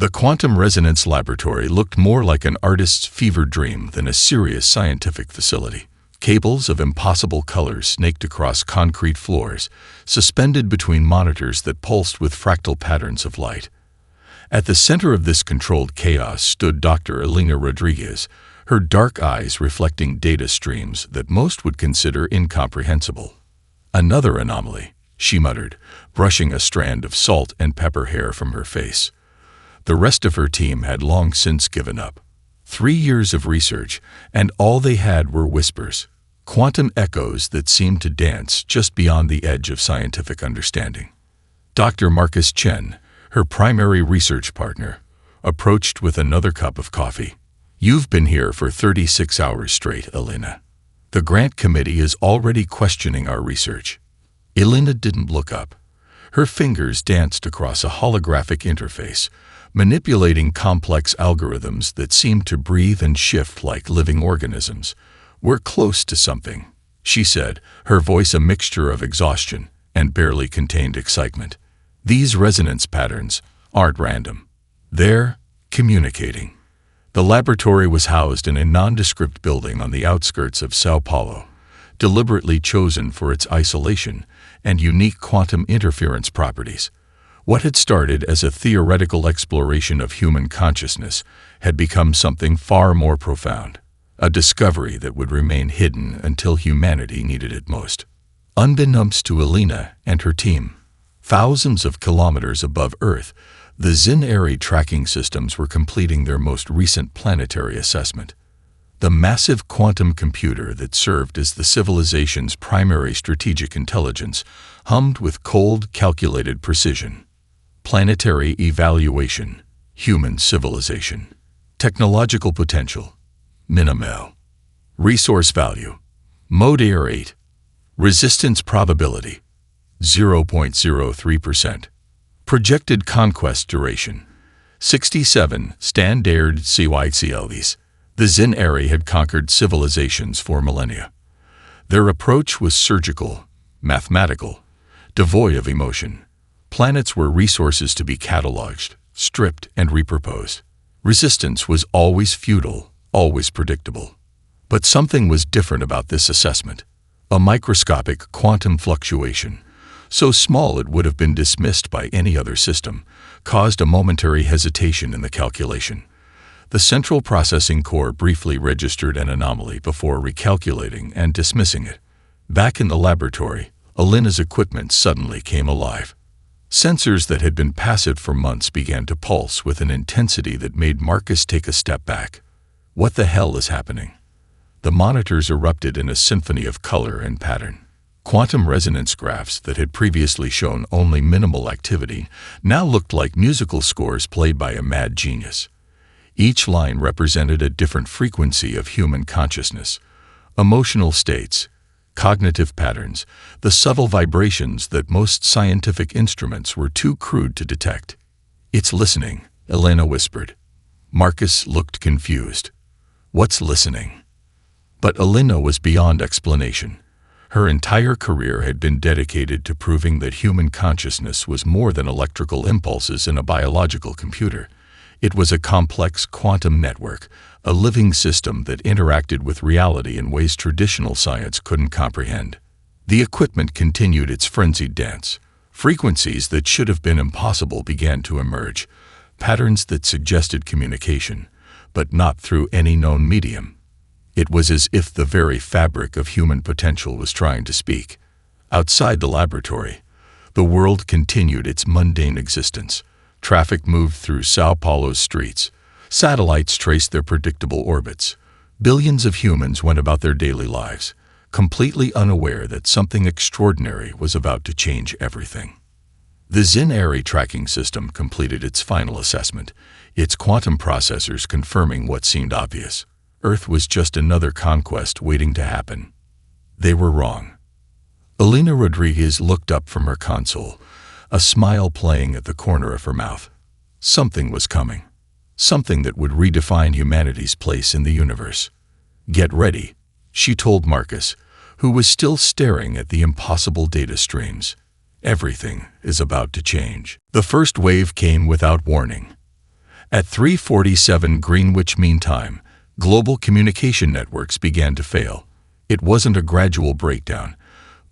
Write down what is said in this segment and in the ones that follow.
The quantum resonance laboratory looked more like an artist's fever dream than a serious scientific facility. Cables of impossible colors snaked across concrete floors, suspended between monitors that pulsed with fractal patterns of light. At the center of this controlled chaos stood Dr. Elena Rodriguez, her dark eyes reflecting data streams that most would consider incomprehensible. "Another anomaly," she muttered, brushing a strand of salt and pepper hair from her face. The rest of her team had long since given up. 3 years of research, and all they had were whispers, quantum echoes that seemed to dance just beyond the edge of scientific understanding. Dr. Marcus Chen, her primary research partner, approached with another cup of coffee. "You've been here for 36 hours straight, Elena. The grant committee is already questioning our research." Elena didn't look up. Her fingers danced across a holographic interface, manipulating complex algorithms that seemed to breathe and shift like living organisms. "We're close to something," she said, her voice a mixture of exhaustion and barely contained excitement. "These resonance patterns aren't random. They're communicating." The laboratory was housed in a nondescript building on the outskirts of Sao Paulo, deliberately chosen for its isolation and unique quantum interference properties. What had started as a theoretical exploration of human consciousness had become something far more profound, a discovery that would remain hidden until humanity needed it most. Unbeknownst to Elena and her team, thousands of kilometers above Earth, the Xin-Eri tracking systems were completing their most recent planetary assessment. The massive quantum computer that served as the civilization's primary strategic intelligence hummed with cold, calculated precision. Planetary evaluation, human civilization. Technological potential, minimal. Resource value, mode Air 8. Resistance probability, 0.03%. Projected conquest duration, 67 standard CYCLVs. The Xin-Eri had conquered civilizations for millennia. Their approach was surgical, mathematical, devoid of emotion. Planets were resources to be cataloged, stripped, and repurposed. Resistance was always futile, always predictable. But something was different about this assessment. A microscopic quantum fluctuation, so small it would have been dismissed by any other system, caused a momentary hesitation in the calculation. The central processing core briefly registered an anomaly before recalculating and dismissing it. Back in the laboratory, Elena's equipment suddenly came alive. Sensors that had been passive for months began to pulse with an intensity that made Marcus take a step back. What the hell is happening? The monitors erupted in a symphony of color and pattern. Quantum resonance graphs that had previously shown only minimal activity now looked like musical scores played by a mad genius. Each line represented a different frequency of human consciousness, emotional states, cognitive patterns, the subtle vibrations that most scientific instruments were too crude to detect. "It's listening," Elena whispered. Marcus looked confused. "What's listening?" But Elena was beyond explanation. Her entire career had been dedicated to proving that human consciousness was more than electrical impulses in a biological computer. It was a complex quantum network, a living system that interacted with reality in ways traditional science couldn't comprehend. The equipment continued its frenzied dance. Frequencies that should have been impossible began to emerge, patterns that suggested communication, but not through any known medium. It was as if the very fabric of human potential was trying to speak. Outside the laboratory, the world continued its mundane existence. Traffic moved through Sao Paulo's streets. Satellites traced their predictable orbits. Billions of humans went about their daily lives, completely unaware that something extraordinary was about to change everything. The Xin-Eri tracking system completed its final assessment, its quantum processors confirming what seemed obvious. Earth was just another conquest waiting to happen. They were wrong. Elena Rodriguez looked up from her console, a smile playing at the corner of her mouth. Something was coming. Something that would redefine humanity's place in the universe. "Get ready," she told Marcus, who was still staring at the impossible data streams. "Everything is about to change." The first wave came without warning. At 3:47 Greenwich Mean Time, global communication networks began to fail. It wasn't a gradual breakdown,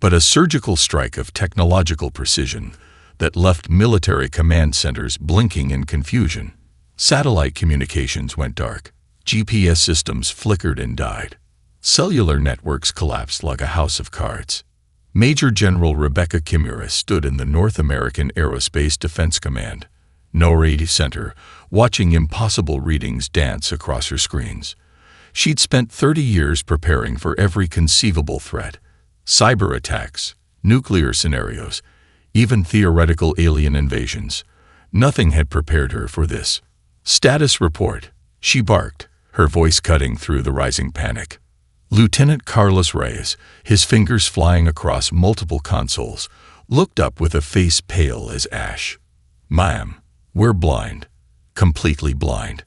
but a surgical strike of technological precision that left military command centers blinking in confusion. Satellite communications went dark. GPS systems flickered and died. Cellular networks collapsed like a house of cards. Major General Rebecca Kimura stood in the North American Aerospace Defense Command, NORAD Center, watching impossible readings dance across her screens. She'd spent 30 years preparing for every conceivable threat: cyber attacks, nuclear scenarios, even theoretical alien invasions. Nothing had prepared her for this. "Status report," she barked, her voice cutting through the rising panic. Lieutenant Carlos Reyes, his fingers flying across multiple consoles, looked up with a face pale as ash. "Ma'am, we're blind. Completely blind.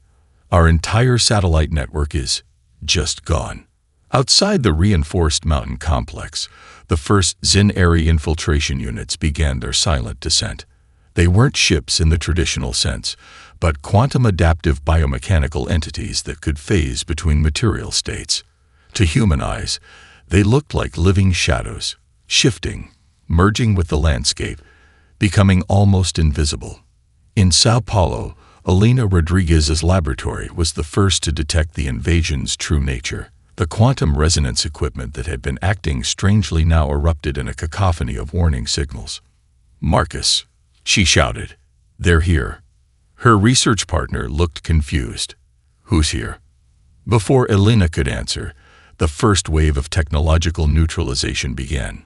Our entire satellite network is just gone." Outside the reinforced mountain complex, the first Zin-Eri infiltration units began their silent descent. They weren't ships in the traditional sense, but quantum-adaptive biomechanical entities that could phase between material states. To human eyes, they looked like living shadows, shifting, merging with the landscape, becoming almost invisible. In Sao Paulo, Elena Rodriguez's laboratory was the first to detect the invasion's true nature. The quantum resonance equipment that had been acting strangely now erupted in a cacophony of warning signals. "Marcus," she shouted, "they're here." Her research partner looked confused. "Who's here?" Before Elena could answer, the first wave of technological neutralization began.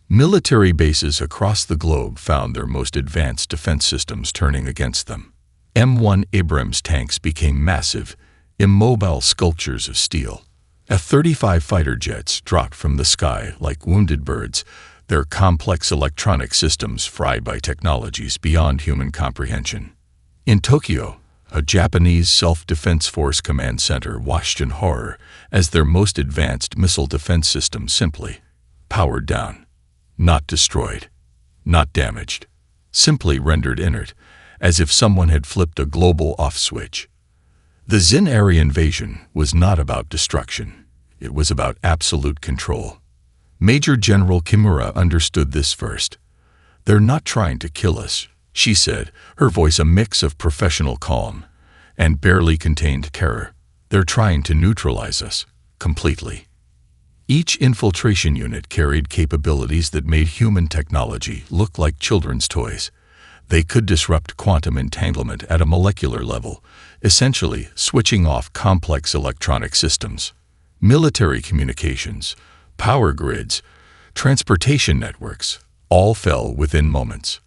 Military bases across the globe found their most advanced defense systems turning against them. M1 Abrams tanks became massive, immobile sculptures of steel. F-35 fighter jets dropped from the sky like wounded birds, their complex electronic systems fried by technologies beyond human comprehension. In Tokyo, a Japanese self-defense force command center watched in horror as their most advanced missile defense system simply powered down. Not destroyed, not damaged, simply rendered inert, as if someone had flipped a global off switch. The Zin-Eri invasion was not about destruction. It was about absolute control. Major General Kimura understood this first. "They're not trying to kill us," she said, her voice a mix of professional calm and barely contained terror. "They're trying to neutralize us, completely." Each infiltration unit carried capabilities that made human technology look like children's toys. They could disrupt quantum entanglement at a molecular level, essentially switching off complex electronic systems. Military communications, power grids, transportation networks, all fell within moments.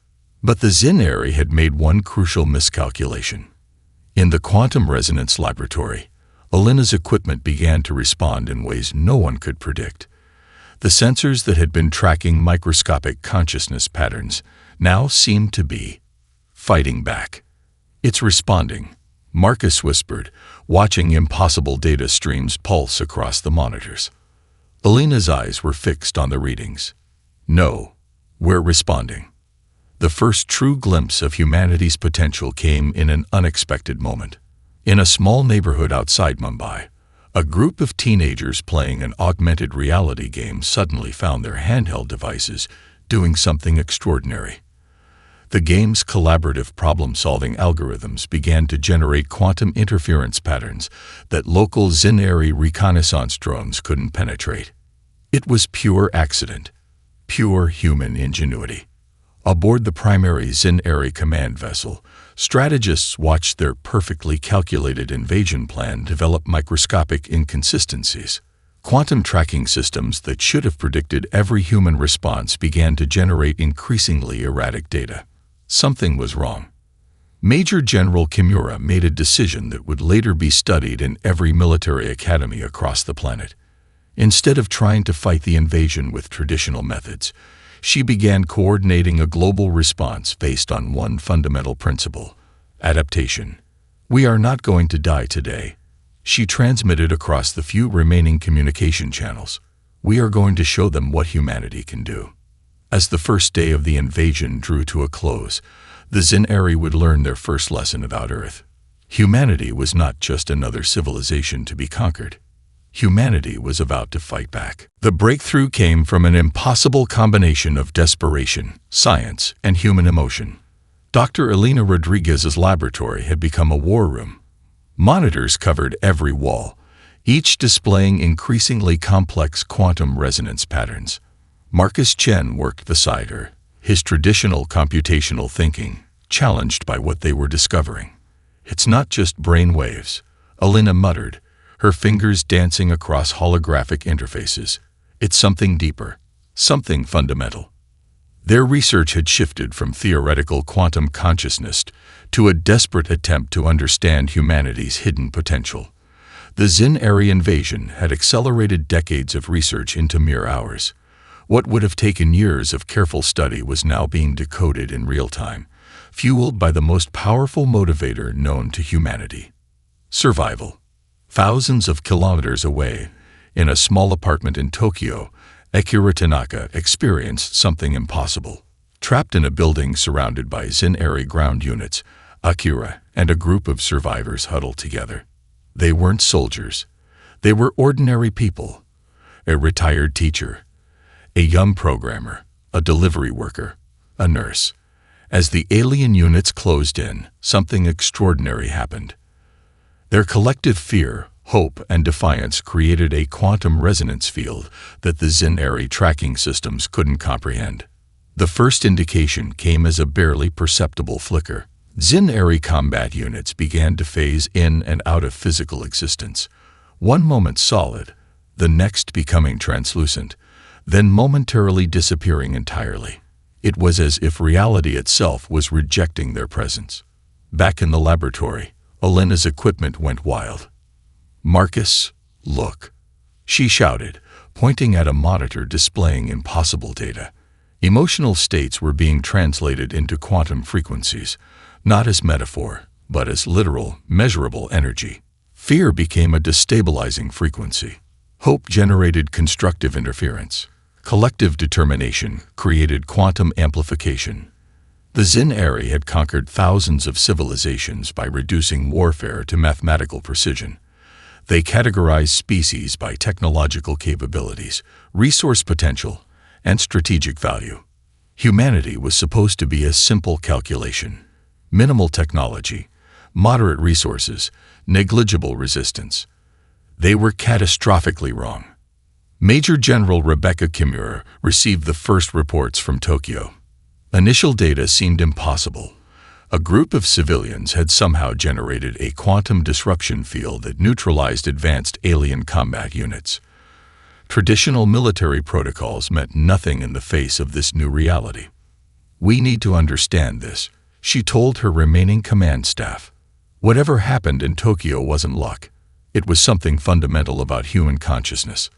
But the Zin-Eri had made one crucial miscalculation. In the quantum resonance laboratory, Elena's equipment began to respond in ways no one could predict. The sensors that had been tracking microscopic consciousness patterns now seemed to be fighting back. "It's responding," Marcus whispered, watching impossible data streams pulse across the monitors. Elena's eyes were fixed on the readings. "No, we're responding." The first true glimpse of humanity's potential came in an unexpected moment. In a small neighborhood outside Mumbai, a group of teenagers playing an augmented reality game suddenly found their handheld devices doing something extraordinary. The game's collaborative problem-solving algorithms began to generate quantum interference patterns that local Zin-Eri reconnaissance drones couldn't penetrate. It was pure accident, pure human ingenuity. Aboard the primary Zin-Eri command vessel, strategists watched their perfectly calculated invasion plan develop microscopic inconsistencies. Quantum tracking systems that should have predicted every human response began to generate increasingly erratic data. Something was wrong. Major General Kimura made a decision that would later be studied in every military academy across the planet. Instead of trying to fight the invasion with traditional methods, she began coordinating a global response based on one fundamental principle: adaptation. "We are not going to die today," she transmitted across the few remaining communication channels. "We are going to show them what humanity can do." As the first day of the invasion drew to a close, the Zin-Eri would learn their first lesson about Earth. Humanity was not just another civilization to be conquered. Humanity was about to fight back. The breakthrough came from an impossible combination of desperation, science, and human emotion. Dr. Elena Rodriguez's laboratory had become a war room. Monitors covered every wall, each displaying increasingly complex quantum resonance patterns. Marcus Chen worked beside her, his traditional computational thinking challenged by what they were discovering. "It's not just brain waves," Elena muttered, her fingers dancing across holographic interfaces. "It's something deeper, something fundamental." Their research had shifted from theoretical quantum consciousness to a desperate attempt to understand humanity's hidden potential. The Xen-Eri invasion had accelerated decades of research into mere hours. What would have taken years of careful study was now being decoded in real time, fueled by the most powerful motivator known to humanity: survival. Thousands of kilometers away, in a small apartment in Tokyo, Akira Tanaka experienced something impossible. Trapped in a building surrounded by Xen-Eri ground units, Akira and a group of survivors huddled together. They weren't soldiers. They were ordinary people. A retired teacher, a young programmer, a delivery worker, a nurse. As the alien units closed in, something extraordinary happened. Their collective fear, hope, and defiance created a quantum resonance field that the Xen-Eri tracking systems couldn't comprehend. The first indication came as a barely perceptible flicker. Xen-Eri combat units began to phase in and out of physical existence, one moment solid, the next becoming translucent, then momentarily disappearing entirely. It was as if reality itself was rejecting their presence. Back in the laboratory, Elena's equipment went wild. "Marcus, look," she shouted, pointing at a monitor displaying impossible data. Emotional states were being translated into quantum frequencies, not as metaphor, but as literal, measurable energy. Fear became a destabilizing frequency. Hope generated constructive interference. Collective determination created quantum amplification. The Xen-Eri had conquered thousands of civilizations by reducing warfare to mathematical precision. They categorized species by technological capabilities, resource potential, and strategic value. Humanity was supposed to be a simple calculation: minimal technology, moderate resources, negligible resistance. They were catastrophically wrong. Major General Rebecca Kimura received the first reports from Tokyo. Initial data seemed impossible. A group of civilians had somehow generated a quantum disruption field that neutralized advanced alien combat units. Traditional military protocols meant nothing in the face of this new reality. "We need to understand this," she told her remaining command staff. Whatever happened in Tokyo wasn't luck. It was something fundamental about human consciousness.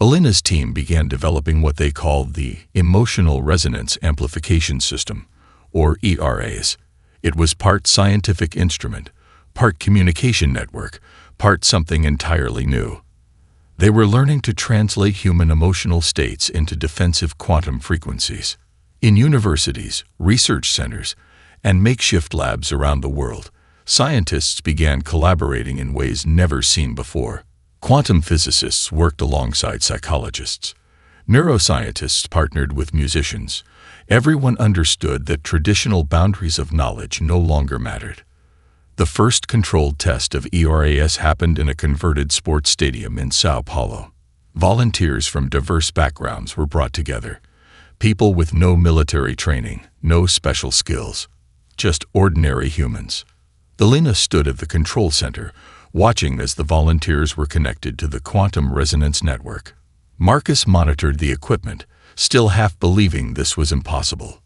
Elena's team began developing what they called the Emotional Resonance Amplification System, or ERAs. It was part scientific instrument, part communication network, part something entirely new. They were learning to translate human emotional states into defensive quantum frequencies. In universities, research centers, and makeshift labs around the world, scientists began collaborating in ways never seen before. Quantum physicists worked alongside psychologists. Neuroscientists partnered with musicians. Everyone understood that traditional boundaries of knowledge no longer mattered. The first controlled test of ERAS happened in a converted sports stadium in Sao Paulo. Volunteers from diverse backgrounds were brought together. People with no military training, no special skills, just ordinary humans. Elena stood at the control center, watching as the volunteers were connected to the quantum resonance network. Marcus monitored the equipment, still half believing this was impossible.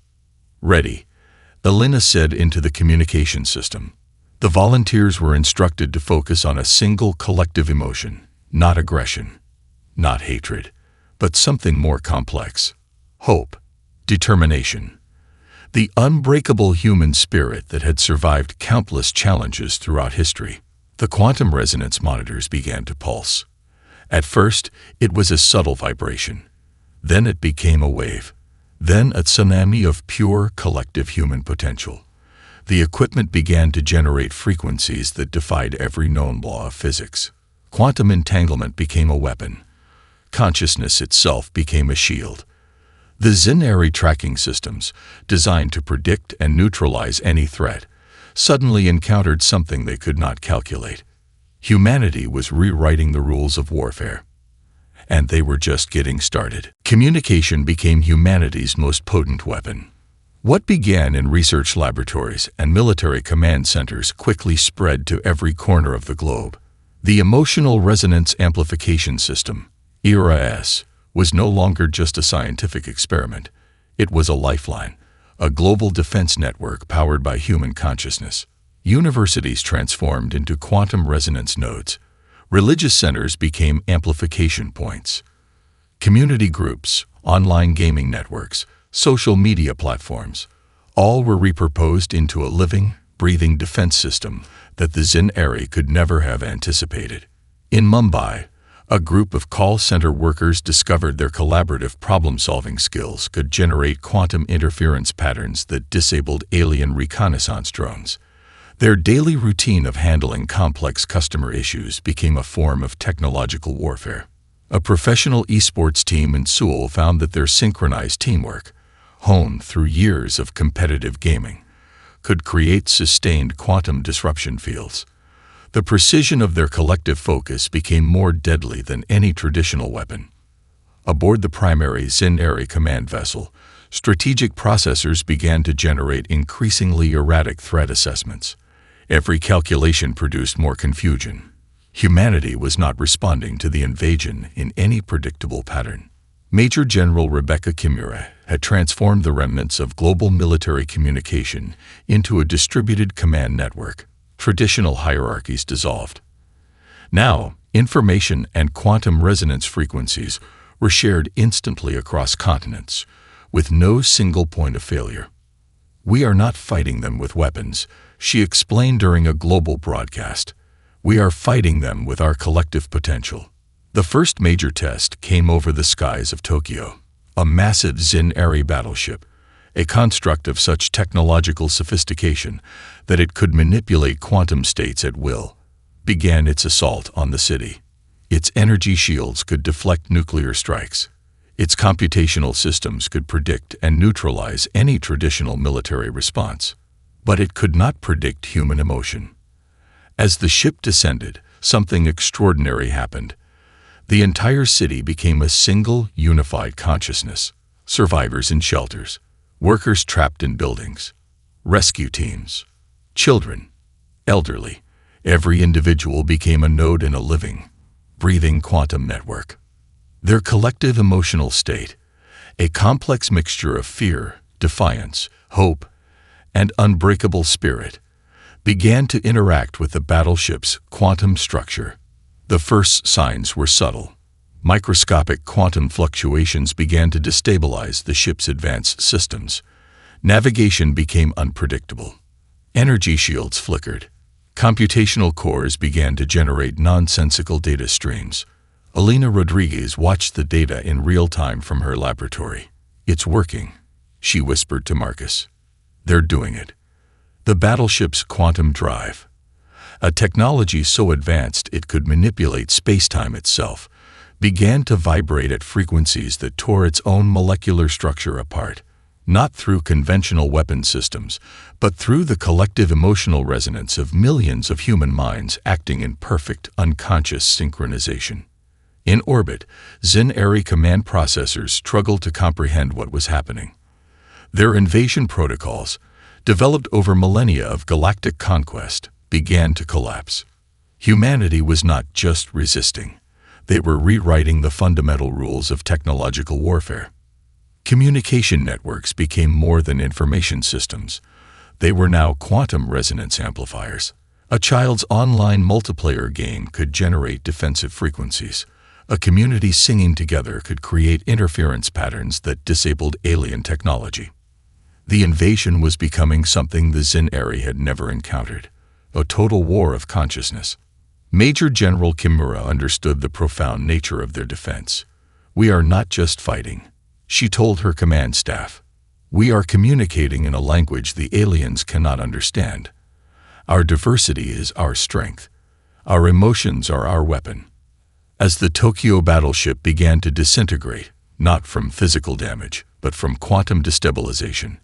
"Ready," Elena said into the communication system. The volunteers were instructed to focus on a single collective emotion, not aggression, not hatred, but something more complex: hope, determination. The unbreakable human spirit that had survived countless challenges throughout history. The quantum resonance monitors began to pulse. At first, it was a subtle vibration. Then it became a wave. Then a tsunami of pure collective human potential. The equipment began to generate frequencies that defied every known law of physics. Quantum entanglement became a weapon. Consciousness itself became a shield. The Zen-Eri tracking systems, designed to predict and neutralize any threat, suddenly encountered something they could not calculate. Humanity was rewriting the rules of warfare. And they were just getting started. Communication became humanity's most potent weapon. What began in research laboratories and military command centers quickly spread to every corner of the globe. The Emotional Resonance Amplification System, ERAS, was no longer just a scientific experiment. It was a lifeline, a global defense network powered by human consciousness. Universities transformed into quantum resonance nodes. Religious centers became amplification points. Community groups, online gaming networks, social media platforms, all were repurposed into a living, breathing defense system that the Zen-Eri could never have anticipated. In Mumbai, a group of call center workers discovered their collaborative problem-solving skills could generate quantum interference patterns that disabled alien reconnaissance drones. Their daily routine of handling complex customer issues became a form of technological warfare. A professional esports team in Seoul found that their synchronized teamwork, honed through years of competitive gaming, could create sustained quantum disruption fields. The precision of their collective focus became more deadly than any traditional weapon. Aboard the primary Zen-Eri command vessel, strategic processors began to generate increasingly erratic threat assessments. Every calculation produced more confusion. Humanity was not responding to the invasion in any predictable pattern. Major General Rebecca Kimura had transformed the remnants of global military communication into a distributed command network. Traditional hierarchies dissolved. Now, information and quantum resonance frequencies were shared instantly across continents, with no single point of failure. "We are not fighting them with weapons," she explained during a global broadcast. "We are fighting them with our collective potential." The first major test came over the skies of Tokyo. A massive Zen-Eri battleship, a construct of such technological sophistication that it could manipulate quantum states at will, began its assault on the city. Its energy shields could deflect nuclear strikes. Its computational systems could predict and neutralize any traditional military response. But it could not predict human emotion. As the ship descended, something extraordinary happened. The entire city became a single, unified consciousness. Survivors in shelters, workers trapped in buildings, rescue teams, children, elderly. Every individual became a node in a living, breathing quantum network. Their collective emotional state, a complex mixture of fear, defiance, hope, and unbreakable spirit, began to interact with the battleship's quantum structure. The first signs were subtle. Microscopic quantum fluctuations began to destabilize the ship's advanced systems. Navigation became unpredictable. Energy shields flickered. Computational cores began to generate nonsensical data streams. Alina Rodriguez watched the data in real time from her laboratory. "It's working," she whispered to Marcus. "They're doing it." The battleship's quantum drive, a technology so advanced it could manipulate space-time itself, began to vibrate at frequencies that tore its own molecular structure apart, not through conventional weapon systems, but through the collective emotional resonance of millions of human minds acting in perfect, unconscious synchronization. In orbit, Zen-Eri command processors struggled to comprehend what was happening. Their invasion protocols, developed over millennia of galactic conquest, began to collapse. Humanity was not just resisting. They were rewriting the fundamental rules of technological warfare. Communication networks became more than information systems. They were now quantum resonance amplifiers. A child's online multiplayer game could generate defensive frequencies. A community singing together could create interference patterns that disabled alien technology. The invasion was becoming something the Zen-Eri had never encountered, a total war of consciousness. Major General Kimura understood the profound nature of their defense. "We are not just fighting," she told her command staff. We are communicating in a language the aliens cannot understand. Our diversity is our strength. Our emotions are our weapon. As the Tokyo battleship began to disintegrate, not from physical damage, but from quantum destabilization,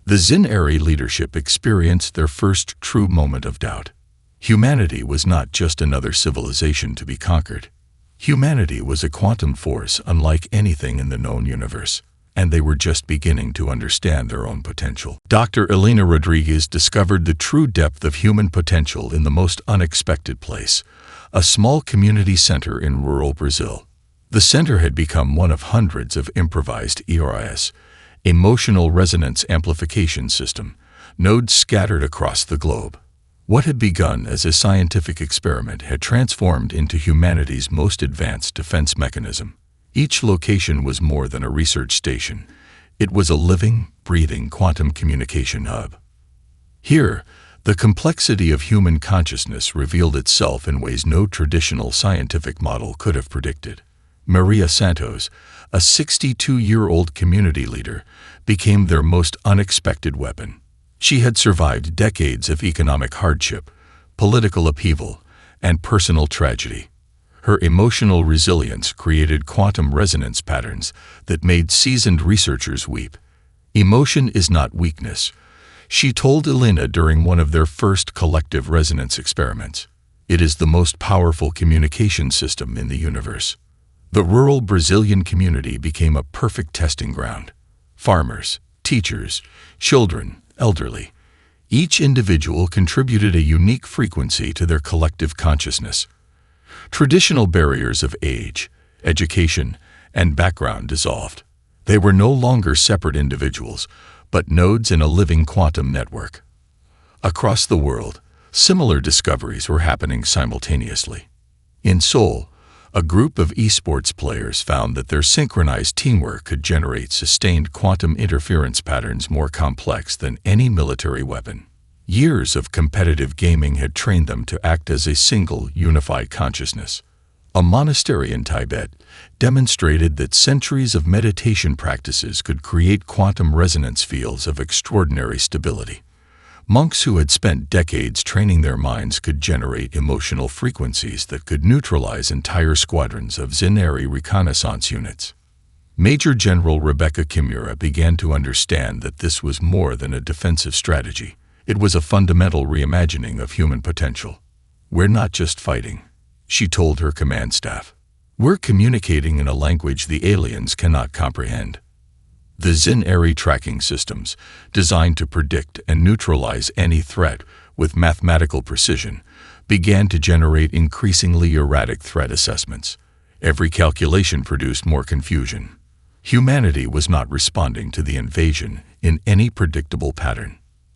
the Zin-Eri leadership experienced their first true moment of doubt. Humanity was not just another civilization to be conquered. Humanity was a quantum force unlike anything in the known universe, and they were just beginning to understand their own potential. Dr. Elena Rodriguez discovered the true depth of human potential in the most unexpected place, a small community center in rural Brazil. The center had become one of hundreds of improvised ERS, emotional resonance amplification system, nodes scattered across the globe. What had begun as a scientific experiment had transformed into humanity's most advanced defense mechanism. Each location was more than a research station. It was a living, breathing quantum communication hub. Here, the complexity of human consciousness revealed itself in ways no traditional scientific model could have predicted. Maria Santos, a 62-year-old community leader, became their most unexpected weapon. She had survived decades of economic hardship, political upheaval, and personal tragedy. Her emotional resilience created quantum resonance patterns that made seasoned researchers weep. Emotion is not weakness, she told Elena during one of their first collective resonance experiments. It is the most powerful communication system in the universe. The rural Brazilian community became a perfect testing ground. Farmers, teachers, children, elderly. Each individual contributed a unique frequency to their collective consciousness. Traditional barriers of age, education, and background dissolved. They were no longer separate individuals, but nodes in a living quantum network. Across the world, similar discoveries were happening simultaneously. In Seoul, a group of esports players found that their synchronized teamwork could generate sustained quantum interference patterns more complex than any military weapon. Years of competitive gaming had trained them to act as a single, unified consciousness. A monastery in Tibet demonstrated that centuries of meditation practices could create quantum resonance fields of extraordinary stability. Monks who had spent decades training their minds could generate emotional frequencies that could neutralize entire squadrons of Zin-Eri reconnaissance units. Major General Rebecca Kimura began to understand that this was more than a defensive strategy. It was a fundamental reimagining of human potential. "We're not just fighting," she told her command staff. "We're communicating in a language the aliens cannot comprehend." The Zin-Eri tracking systems, designed to predict and neutralize any threat with mathematical precision, began to generate increasingly erratic threat assessments. Every calculation produced more confusion. Humanity was not responding to the invasion in any predictable pattern.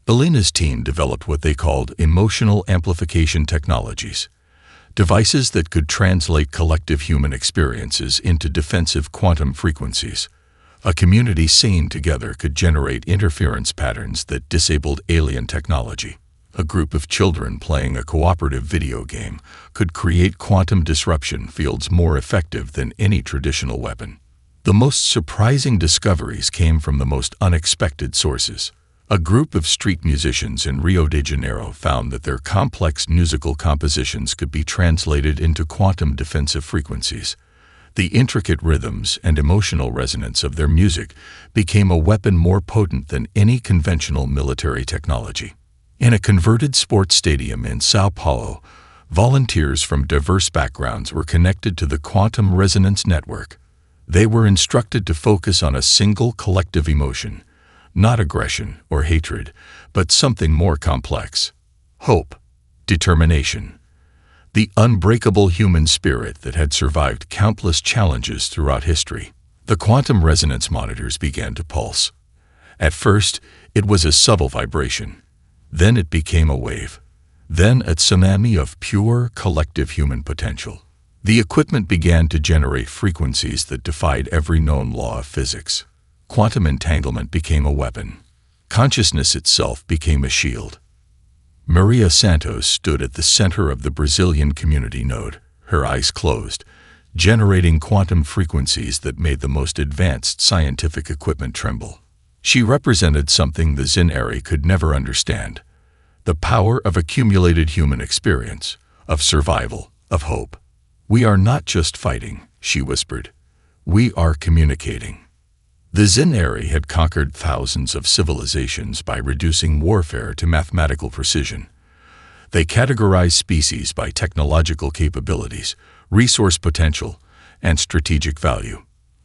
Elena's team developed what they called emotional amplification technologies, devices that could translate collective human experiences into defensive quantum frequencies. A community sane together could generate interference patterns that disabled alien technology. A group of children playing a cooperative video game could create quantum disruption fields more effective than any traditional weapon. The most surprising discoveries came from the most unexpected sources. A group of street musicians in Rio de Janeiro found that their complex musical compositions could be translated into quantum defensive frequencies. The intricate rhythms and emotional resonance of their music became a weapon more potent than any conventional military technology. In a converted sports stadium in Sao Paulo, volunteers from diverse backgrounds were connected to the quantum resonance network. They were instructed to focus on a single collective emotion, not aggression or hatred, but something more complex: hope, determination. The unbreakable human spirit that had survived countless challenges throughout history. The quantum resonance monitors began to pulse. At first, it was a subtle vibration. Then it became a wave. Then a tsunami of pure, collective human potential. The equipment began to generate frequencies that defied every known law of physics. Quantum entanglement became a weapon. Consciousness itself became a shield. Maria Santos stood at the center of the Brazilian community node, her eyes closed, generating quantum frequencies that made the most advanced scientific equipment tremble. She represented something the Zinari could never understand: the power of accumulated human experience, of survival, of hope. "We are not just fighting," she whispered. "We are communicating." The Zinari had conquered thousands of civilizations by reducing warfare to mathematical precision. They categorized species by technological capabilities, resource potential, and strategic value.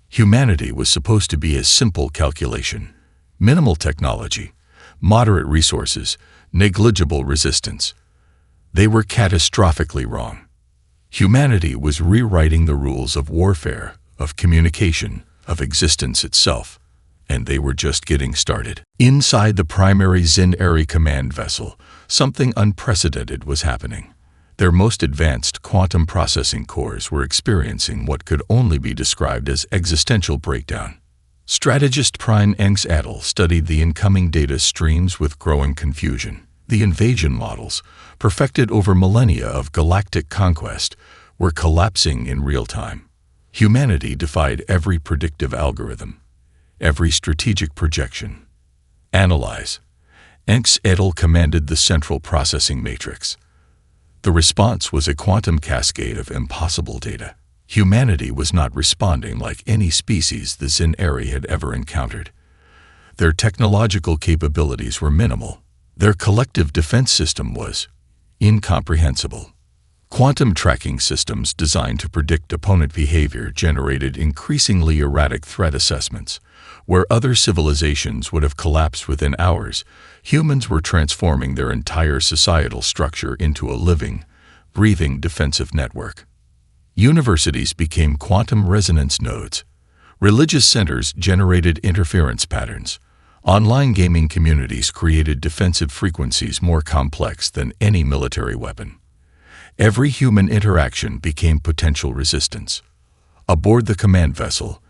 Humanity was supposed to be a simple calculation: minimal technology, moderate resources, negligible resistance. They were catastrophically wrong. Humanity was rewriting the rules of warfare, of communication, of existence itself, and they were just getting started. Inside the primary Zinari command vessel, something unprecedented was happening. Their most advanced quantum processing cores were experiencing what could only be described as existential breakdown. Strategist Prime Engsettle studied the incoming data streams with growing confusion. The invasion models, perfected over millennia of galactic conquest, were collapsing in real time. Humanity defied every predictive algorithm, every strategic projection. "Analyze." Engsettle commanded the central processing matrix. The response was a quantum cascade of impossible data. Humanity was not responding like any species the Zinari had ever encountered. Their technological capabilities were minimal. Their collective defense system was incomprehensible. Quantum tracking systems designed to predict opponent behavior generated increasingly erratic threat assessments. Where other civilizations would have collapsed within hours, humans were transforming their entire societal structure into a living, breathing defensive network. Universities became quantum resonance nodes. Religious centers generated interference patterns. Online gaming communities created defensive frequencies more complex than any military weapon. Every human interaction became potential resistance. Aboard the command vessel,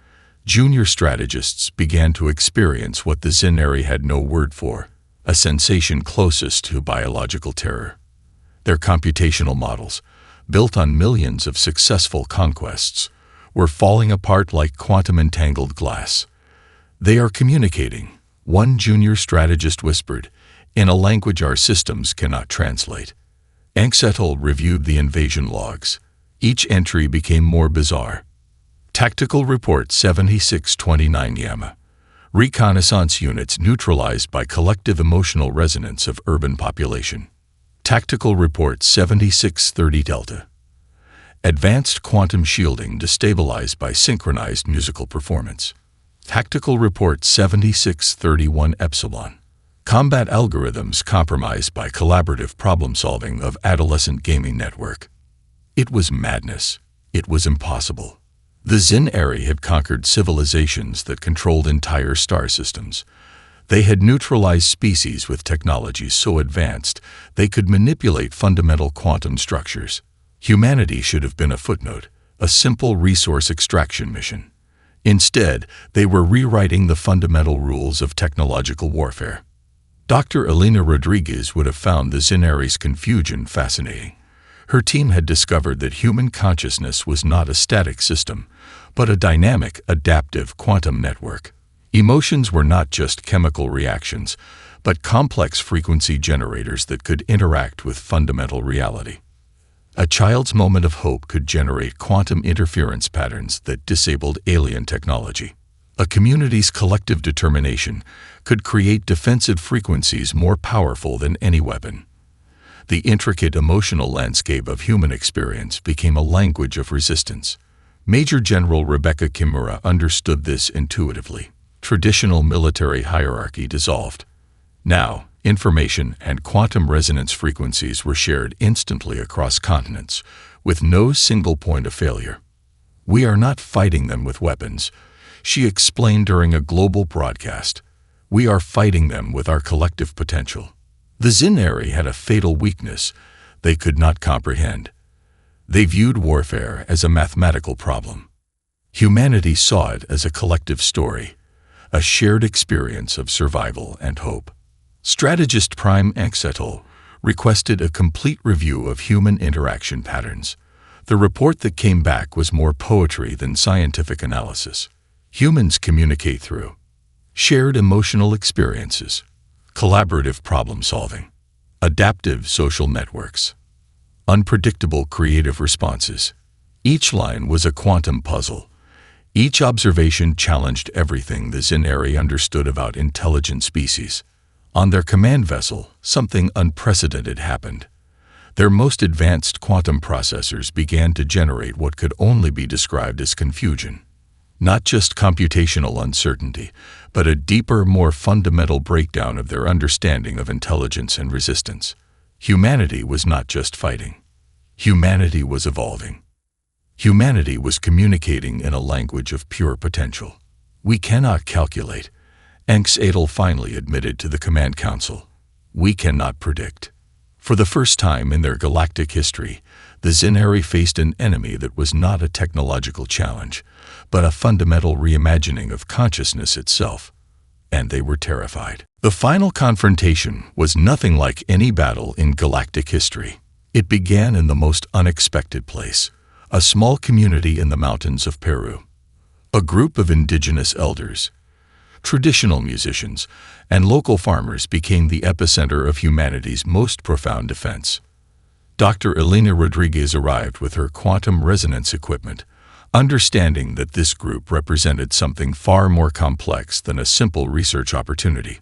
junior strategists began to experience what the Zinari had no word for: a sensation closest to biological terror. Their computational models, built on millions of successful conquests, were falling apart like quantum-entangled glass. "They are communicating," one junior strategist whispered, "in a language our systems cannot translate." Engsettle reviewed the invasion logs. Each entry became more bizarre. Tactical Report 7629 Yama. Reconnaissance units neutralized by collective emotional resonance of urban population. Tactical Report 7630 Delta. Advanced quantum shielding destabilized by synchronized musical performance. Tactical Report 7631 Epsilon. Combat algorithms compromised by collaborative problem-solving of adolescent gaming network. It was madness. It was impossible. The Zinari had conquered civilizations that controlled entire star systems. They had neutralized species with technologies so advanced they could manipulate fundamental quantum structures. Humanity should have been a footnote, a simple resource extraction mission. Instead, they were rewriting the fundamental rules of technological warfare. Dr. Elena Rodriguez would have found the Zinari's confusion fascinating. Her team had discovered that human consciousness was not a static system, but a dynamic, adaptive quantum network. Emotions were not just chemical reactions, but complex frequency generators that could interact with fundamental reality. A child's moment of hope could generate quantum interference patterns that disabled alien technology. A community's collective determination could create defensive frequencies more powerful than any weapon. The intricate emotional landscape of human experience became a language of resistance. Major General Rebecca Kimura understood this intuitively. Traditional military hierarchy dissolved. Now, information and quantum resonance frequencies were shared instantly across continents, with no single point of failure. "We are not fighting them with weapons," she explained during a global broadcast. "We are fighting them with our collective potential." The Zinari had a fatal weakness they could not comprehend. They viewed warfare as a mathematical problem. Humanity saw it as a collective story, a shared experience of survival and hope. Strategist Prime Engsettle requested a complete review of human interaction patterns. The report that came back was more poetry than scientific analysis. "Humans communicate through," shared emotional experiences, collaborative problem-solving, adaptive social networks, unpredictable creative responses. Each line was a quantum puzzle. Each observation challenged everything the Zinari understood about intelligent species. On their command vessel, something unprecedented happened. Their most advanced quantum processors began to generate what could only be described as confusion. Not just computational uncertainty, but a deeper, more fundamental breakdown of their understanding of intelligence and resistance. Humanity was not just fighting. Humanity was evolving. Humanity was communicating in a language of pure potential. "We cannot calculate," Enx-Adel finally admitted to the Command Council. "We cannot predict." For the first time in their galactic history, the Zinari faced an enemy that was not a technological challenge, but a fundamental reimagining of consciousness itself. And they were terrified. The final confrontation was nothing like any battle in galactic history. It began in the most unexpected place, a small community in the mountains of Peru. A group of indigenous elders, traditional musicians, and local farmers became the epicenter of humanity's most profound defense. Dr. Elena Rodriguez arrived with her quantum resonance equipment, understanding that this group represented something far more complex than a simple research opportunity.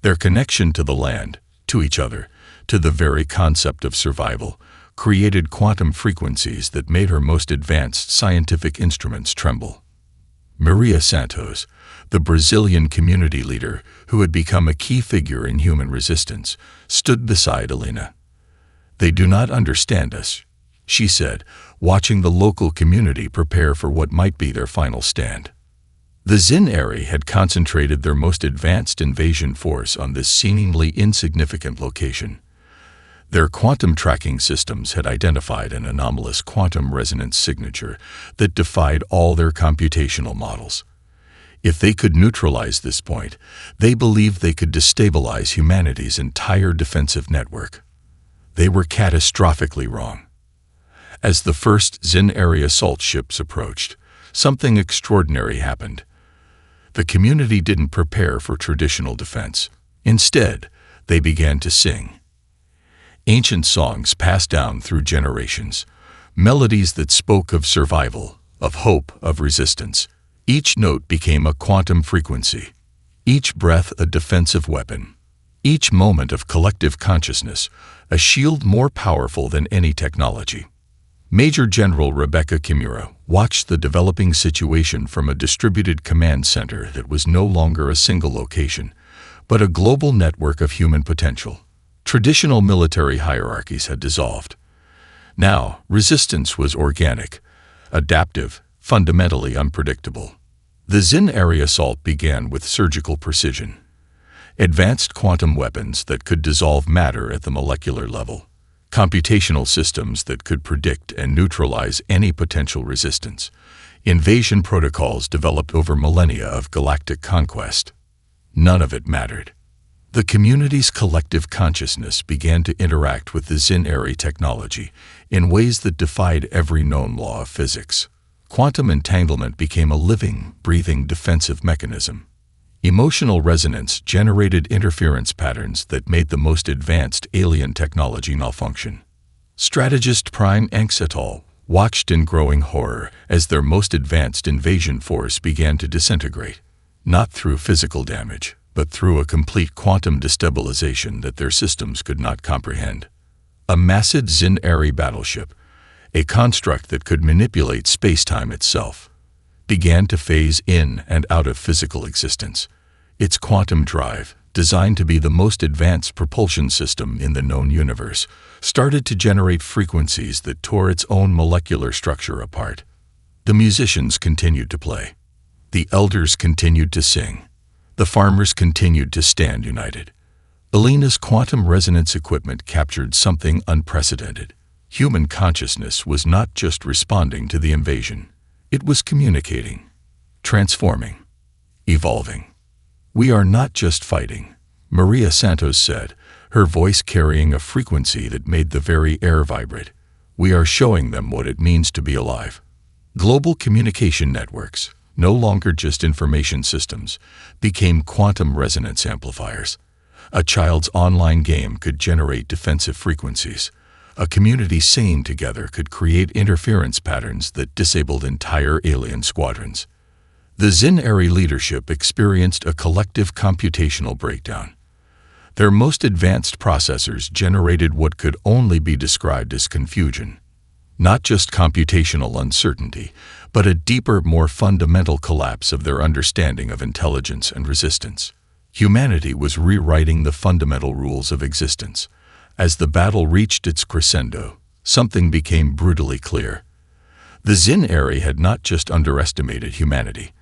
Their connection to the land, to each other, to the very concept of survival, created quantum frequencies that made her most advanced scientific instruments tremble. Maria Santos, the Brazilian community leader who had become a key figure in human resistance, stood beside Elena. "They do not understand us," she said, watching the local community prepare for what might be their final stand. The Zinari had concentrated their most advanced invasion force on this seemingly insignificant location. Their quantum tracking systems had identified an anomalous quantum resonance signature that defied all their computational models. If they could neutralize this point, they believed they could destabilize humanity's entire defensive network. They were catastrophically wrong. As the first Zinari assault ships approached, something extraordinary happened. The community didn't prepare for traditional defense. Instead, they began to sing. Ancient songs passed down through generations, melodies that spoke of survival, of hope, of resistance. Each note became a quantum frequency, each breath a defensive weapon, each moment of collective consciousness a shield more powerful than any technology. Major General Rebecca Kimura watched the developing situation from a distributed command center that was no longer a single location, but a global network of human potential. Traditional military hierarchies had dissolved. Now, resistance was organic, adaptive, fundamentally unpredictable. The Zinari assault began with surgical precision. Advanced quantum weapons that could dissolve matter at the molecular level. Computational systems that could predict and neutralize any potential resistance. Invasion protocols developed over millennia of galactic conquest. None of it mattered. The community's collective consciousness began to interact with the Zinari technology in ways that defied every known law of physics. Quantum entanglement became a living, breathing defensive mechanism. Emotional resonance generated interference patterns that made the most advanced alien technology malfunction. Strategist Prime Enx-Adel watched in growing horror as their most advanced invasion force began to disintegrate, not through physical damage, but through a complete quantum destabilization that their systems could not comprehend. A massive Zinari battleship, a construct that could manipulate space-time itself, began to phase in and out of physical existence. Its quantum drive, designed to be the most advanced propulsion system in the known universe, started to generate frequencies that tore its own molecular structure apart. The musicians continued to play. The elders continued to sing. The farmers continued to stand united. Elena's quantum resonance equipment captured something unprecedented. Human consciousness was not just responding to the invasion. It was communicating, transforming, evolving. "We are not just fighting," Maria Santos said, her voice carrying a frequency that made the very air vibrate. "We are showing them what it means to be alive." Global communication networks, no longer just information systems, became quantum resonance amplifiers. A child's online game could generate defensive frequencies. A community sane together could create interference patterns that disabled entire alien squadrons. The Zin-Eri leadership experienced a collective computational breakdown. Their most advanced processors generated what could only be described as confusion. Not just computational uncertainty, but a deeper, more fundamental collapse of their understanding of intelligence and resistance. Humanity was rewriting the fundamental rules of existence. As the battle reached its crescendo, something became brutally clear. The Zin-Eri had not just underestimated humanity.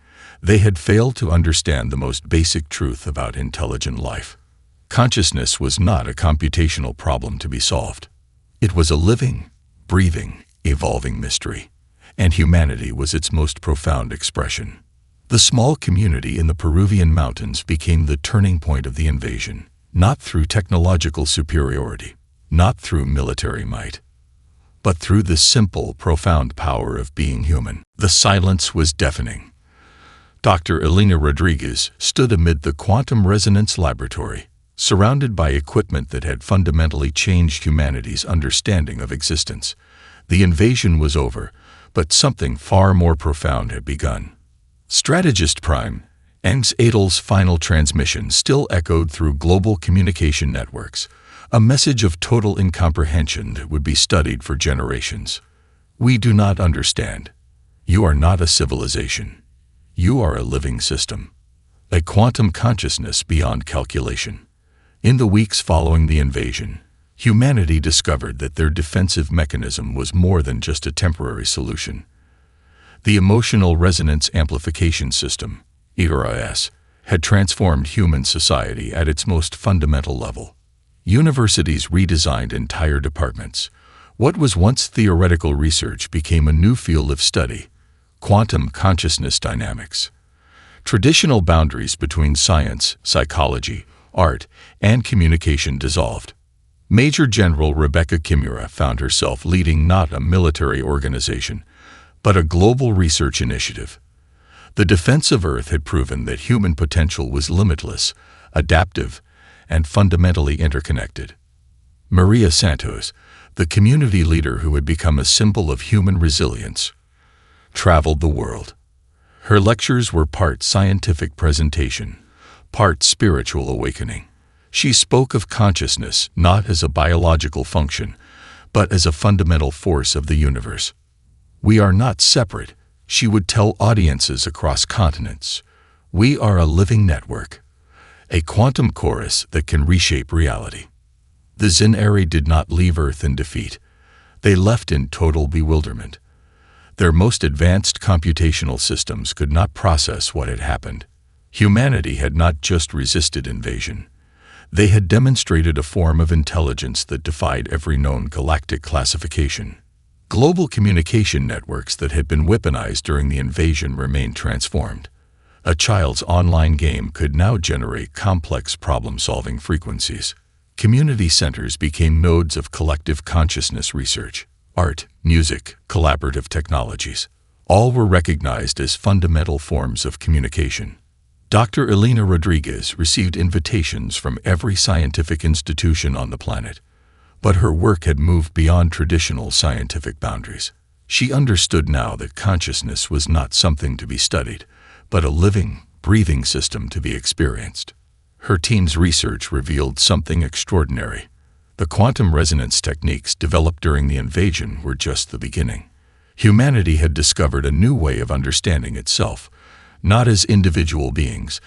They had failed to understand the most basic truth about intelligent life. Consciousness was not a computational problem to be solved. It was a living, breathing, evolving mystery, and humanity was its most profound expression. The small community in the Peruvian mountains became the turning point of the invasion, not through technological superiority, not through military might, but through the simple, profound power of being human. The silence was deafening. Dr. Elena Rodriguez stood amid the quantum resonance laboratory, surrounded by equipment that had fundamentally changed humanity's understanding of existence. The invasion was over, but something far more profound had begun. Strategist Prime, Eng's Adel's final transmission still echoed through global communication networks, a message of total incomprehension that would be studied for generations. We do not understand. You are not a civilization. You are a living system, a quantum consciousness beyond calculation. In the weeks following the invasion, humanity discovered that their defensive mechanism was more than just a temporary solution. The Emotional Resonance Amplification System, ERAS, had transformed human society at its most fundamental level. Universities redesigned entire departments. What was once theoretical research became a new field of study: quantum consciousness dynamics. Traditional boundaries between science, psychology, art, and communication dissolved. Major General Rebecca Kimura found herself leading not a military organization, but a global research initiative. The defense of Earth had proven that human potential was limitless, adaptive, and fundamentally interconnected. Maria Santos, the community leader who had become a symbol of human resilience, traveled the world. Her lectures were part scientific presentation, part spiritual awakening. She spoke of consciousness not as a biological function, but as a fundamental force of the universe. We are not separate, she would tell audiences across continents. We are a living network, a quantum chorus that can reshape reality. The Zin-Eri did not leave Earth in defeat. They left in total bewilderment. Their most advanced computational systems could not process what had happened. Humanity had not just resisted invasion. They had demonstrated a form of intelligence that defied every known galactic classification. Global communication networks that had been weaponized during the invasion remained transformed. A child's online game could now generate complex problem-solving frequencies. Community centers became nodes of collective consciousness research. Art, music, collaborative technologies, all were recognized as fundamental forms of communication. Dr. Elena Rodriguez received invitations from every scientific institution on the planet, but her work had moved beyond traditional scientific boundaries. She understood now that consciousness was not something to be studied, but a living, breathing system to be experienced. Her team's research revealed something extraordinary. The quantum resonance techniques developed during the invasion were just the beginning. Humanity had discovered a new way of understanding itself, not as individual beings,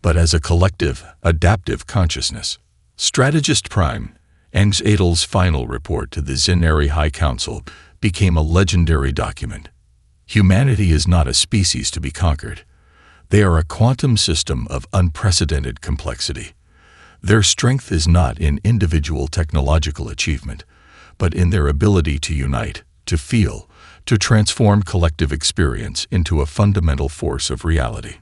but as a collective, adaptive consciousness. Strategist Prime, Eng's Adel's final report to the Zin-Eri High Council, became a legendary document. Humanity is not a species to be conquered. They are a quantum system of unprecedented complexity. Their strength is not in individual technological achievement, but in their ability to unite, to feel, to transform collective experience into a fundamental force of reality.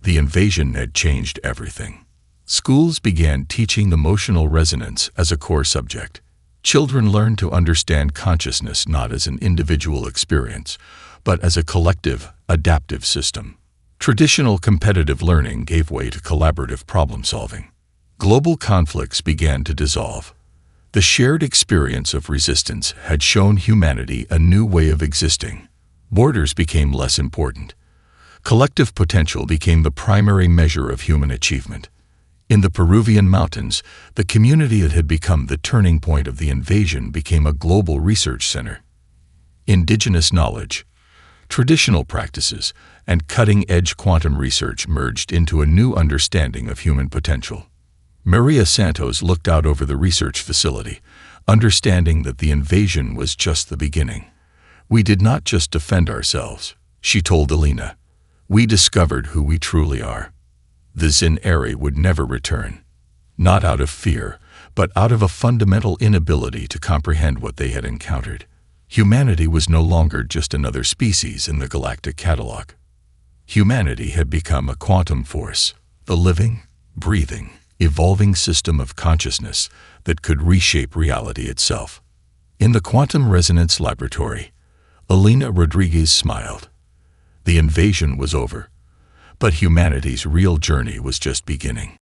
The invasion had changed everything. Schools began teaching emotional resonance as a core subject. Children learned to understand consciousness not as an individual experience, but as a collective, adaptive system. Traditional competitive learning gave way to collaborative problem-solving. Global conflicts began to dissolve. The shared experience of resistance had shown humanity a new way of existing. Borders became less important. Collective potential became the primary measure of human achievement. In the Peruvian mountains, the community that had become the turning point of the invasion became a global research center. Indigenous knowledge, traditional practices, and cutting-edge quantum research merged into a new understanding of human potential. Maria Santos looked out over the research facility, understanding that the invasion was just the beginning. "We did not just defend ourselves," she told Alina. "We discovered who we truly are." The Zen area would never return. Not out of fear, but out of a fundamental inability to comprehend what they had encountered. Humanity was no longer just another species in the galactic catalog. Humanity had become a quantum force, the living, breathing, evolving system of consciousness that could reshape reality itself. In the quantum resonance laboratory, Alina Rodriguez smiled. The invasion was over, but humanity's real journey was just beginning.